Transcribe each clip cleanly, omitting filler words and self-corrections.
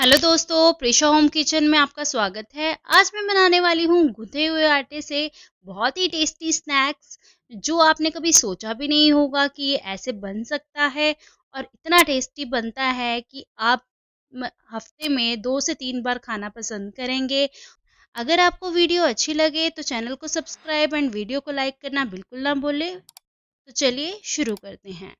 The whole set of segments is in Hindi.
हेलो दोस्तों, प्रिशा होम किचन में आपका स्वागत है। आज मैं बनाने वाली हूँ गूंथे हुए आटे से बहुत ही टेस्टी स्नैक्स, जो आपने कभी सोचा भी नहीं होगा कि ये ऐसे बन सकता है और इतना टेस्टी बनता है कि आप हफ्ते में 2 से 3 बार खाना पसंद करेंगे। अगर आपको वीडियो अच्छी लगे तो चैनल को सब्सक्राइब एंड वीडियो को लाइक करना बिल्कुल ना भूलें। तो चलिए शुरू करते हैं।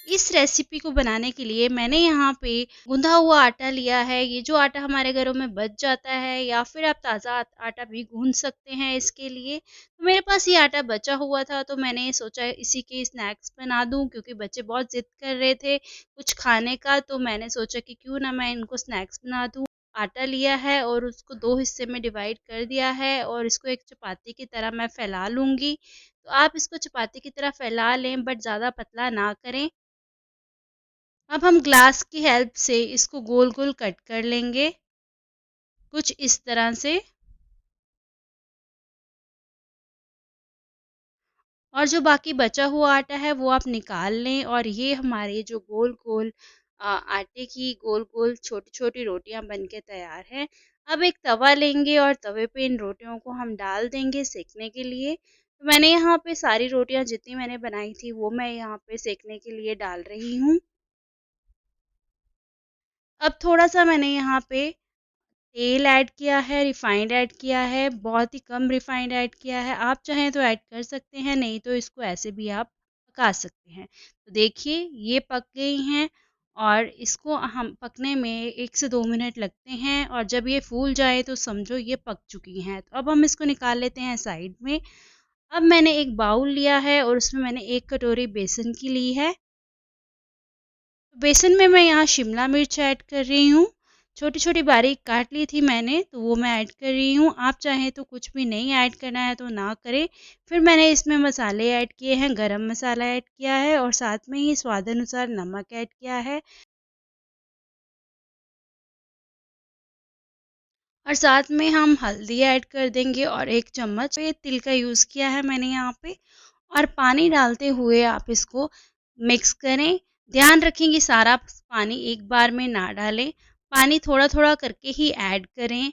इस रेसिपी को बनाने के लिए मैंने यहाँ पे गूंधा हुआ आटा लिया है। ये जो आटा हमारे घरों में बच जाता है, या फिर आप ताज़ा आटा भी गूंथ सकते हैं इसके लिए। तो मेरे पास ये आटा बचा हुआ था, तो मैंने सोचा इसी के स्नैक्स बना दूं, क्योंकि बच्चे बहुत ज़िद कर रहे थे कुछ खाने का। तो मैंने सोचा कि क्यों ना मैं इनको स्नैक्स बना दूं। आटा लिया है और उसको 2 हिस्से में डिवाइड कर दिया है, और इसको एक चपाती की तरह मैं फैला लूँगी। तो आप इसको चपाती की तरह फैला लें, बट ज़्यादा पतला ना करें। अब हम ग्लास की हेल्प से इसको गोल गोल कट कर लेंगे, कुछ इस तरह से। और जो बाकी बचा हुआ आटा है वो आप निकाल लें, और ये हमारे जो गोल गोल आटे की गोल गोल छोटी छोटी रोटियां बन के तैयार हैं। अब एक तवा लेंगे और तवे पे इन रोटियों को हम डाल देंगे सेकने के लिए। तो मैंने यहाँ पे सारी रोटियां जितनी मैंने बनाई थी वो मैं यहाँ पे सेकने के लिए डाल रही हूँ। अब थोड़ा सा मैंने यहाँ पे तेल ऐड किया है, रिफाइंड ऐड किया है, बहुत ही कम रिफाइंड ऐड किया है। आप चाहें तो ऐड कर सकते हैं, नहीं तो इसको ऐसे भी आप पका सकते हैं। तो देखिए ये पक गई हैं, और इसको हम पकने में 1 से 2 मिनट लगते हैं, और जब ये फूल जाए तो समझो ये पक चुकी हैं। तो अब हम इसको निकाल लेते हैं साइड में। अब मैंने एक बाउल लिया है और उसमें मैंने 1 कटोरी बेसन की ली है। बेसन में मैं यहाँ शिमला मिर्च ऐड कर रही हूँ, छोटी छोटी बारीक काट ली थी मैंने, तो वो मैं ऐड कर रही हूँ। आप चाहें तो कुछ भी नहीं ऐड करना है तो ना करें। फिर मैंने इसमें मसाले ऐड किए हैं, गरम मसाला ऐड किया है, और साथ में ही स्वाद अनुसार नमक ऐड किया है, और साथ में हम हल्दी ऐड कर देंगे, और 1 चम्मच ये तिल का यूज़ किया है मैंने यहाँ पे। और पानी डालते हुए आप इसको मिक्स करें। ध्यान रखें कि सारा पानी एक बार में ना डालें, पानी थोड़ा थोड़ा करके ही ऐड करें।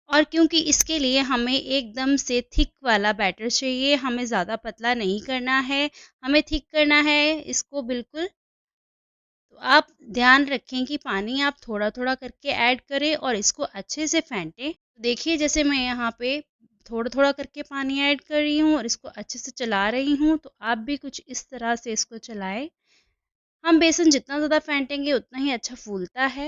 और क्योंकि इसके लिए हमें एकदम से थिक वाला बैटर चाहिए, हमें ज़्यादा पतला नहीं करना है, हमें थिक करना है इसको बिल्कुल। तो आप ध्यान रखें कि पानी आप थोड़ा थोड़ा करके ऐड करें और इसको अच्छे से फेंटें। देखिए जैसे मैं यहाँ पे थोड़ा थोड़ा करके पानी ऐड कर रही हूँ और इसको अच्छे से चला रही हूँ, तो आप भी कुछ इस तरह से इसको चलाएं। हम बेसन जितना ज़्यादा फेंटेंगे उतना ही अच्छा फूलता है।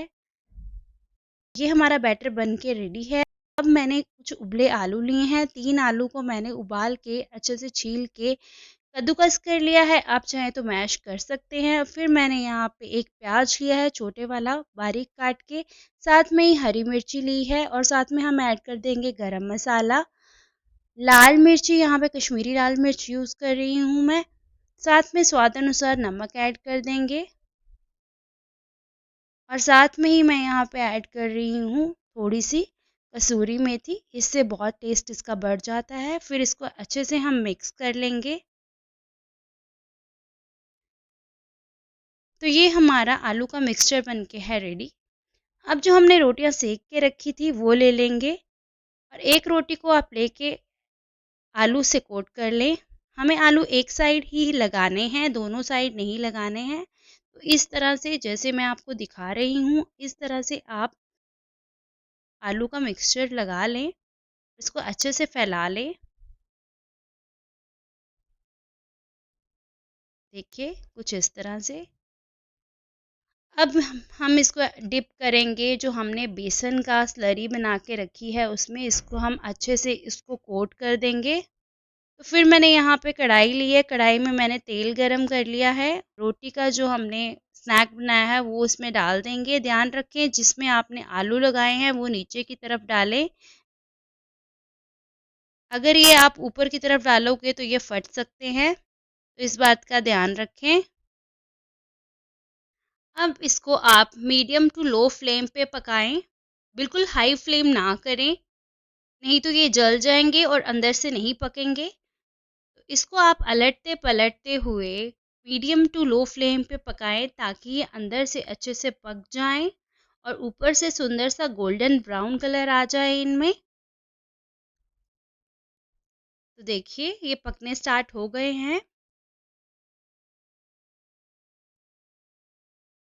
ये हमारा बैटर बन के रेडी है। अब मैंने कुछ उबले आलू लिए हैं, 3 आलू को मैंने उबाल के अच्छे से छील के कद्दूकस कर लिया है। आप चाहें तो मैश कर सकते हैं। फिर मैंने यहाँ पे एक प्याज लिया है छोटे वाला बारीक काट के, साथ में ही हरी मिर्ची ली है, और साथ में हम ऐड कर देंगे गरम मसाला, लाल मिर्ची, यहाँ पे कश्मीरी लाल मिर्च यूज़ कर रही हूँ मैं, साथ में स्वाद अनुसार नमक ऐड कर देंगे, और साथ में ही मैं यहाँ पे ऐड कर रही हूँ थोड़ी सी कसूरी मेथी। इससे बहुत टेस्ट इसका बढ़ जाता है। फिर इसको अच्छे से हम मिक्स कर लेंगे। तो ये हमारा आलू का मिक्सचर बन के है रेडी। अब जो हमने रोटियां सेक के रखी थी वो ले लेंगे, और एक रोटी को आप लेके आलू से कोट कर लें। हमें आलू एक साइड ही लगाने हैं, दोनों साइड नहीं लगाने हैं। तो इस तरह से जैसे मैं आपको दिखा रही हूँ, इस तरह से आप आलू का मिक्सचर लगा लें, इसको अच्छे से फैला लें। देखिए कुछ इस तरह से। अब हम इसको डिप करेंगे, जो हमने बेसन का स्लरी बना के रखी है उसमें इसको हम अच्छे से इसको कोट कर देंगे। तो फिर मैंने यहाँ पे कढ़ाई ली है, कढ़ाई में मैंने तेल गरम कर लिया है। रोटी का जो हमने स्नैक बनाया है वो इसमें डाल देंगे। ध्यान रखें जिसमें आपने आलू लगाए हैं वो नीचे की तरफ डालें। अगर ये आप ऊपर की तरफ डालोगे तो ये फट सकते हैं, तो इस बात का ध्यान रखें। अब इसको आप मीडियम टू लो फ्लेम पे पकाएं, बिल्कुल हाई फ्लेम ना करें, नहीं तो ये जल जाएंगे और अंदर से नहीं पकेंगे। तो इसको आप अलटते पलटते हुए मीडियम टू लो फ्लेम पे पकाएं, ताकि ये अंदर से अच्छे से पक जाएं और ऊपर से सुंदर सा गोल्डन ब्राउन कलर आ जाए इनमें। तो देखिए ये पकने स्टार्ट हो गए हैं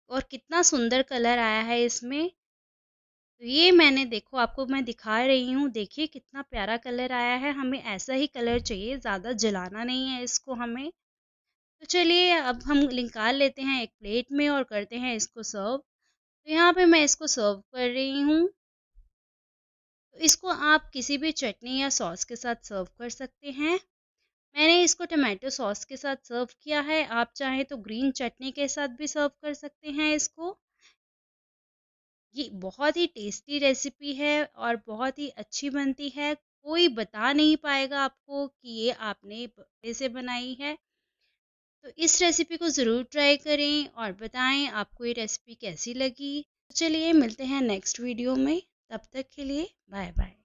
और कितना सुंदर कलर आया है इसमें। तो ये मैंने देखो आपको मैं दिखा रही हूँ, देखिए कितना प्यारा कलर आया है। हमें ऐसा ही कलर चाहिए, ज़्यादा जलाना नहीं है इसको हमें। तो चलिए अब हम निकाल लेते हैं एक प्लेट में और करते हैं इसको सर्व। तो यहाँ पे मैं इसको सर्व कर रही हूँ। तो इसको आप किसी भी चटनी या सॉस के साथ सर्व कर सकते हैं। मैंने इसको टमाटो सॉस के साथ सर्व किया है, आप चाहें तो ग्रीन चटनी के साथ भी सर्व कर सकते हैं इसको। ये बहुत ही टेस्टी रेसिपी है और बहुत ही अच्छी बनती है। कोई बता नहीं पाएगा आपको कि ये आपने ऐसे बनाई है। तो इस रेसिपी को ज़रूर ट्राई करें और बताएं आपको ये रेसिपी कैसी लगी। तो चलिए मिलते हैं नेक्स्ट वीडियो में, तब तक के लिए बाय बाय।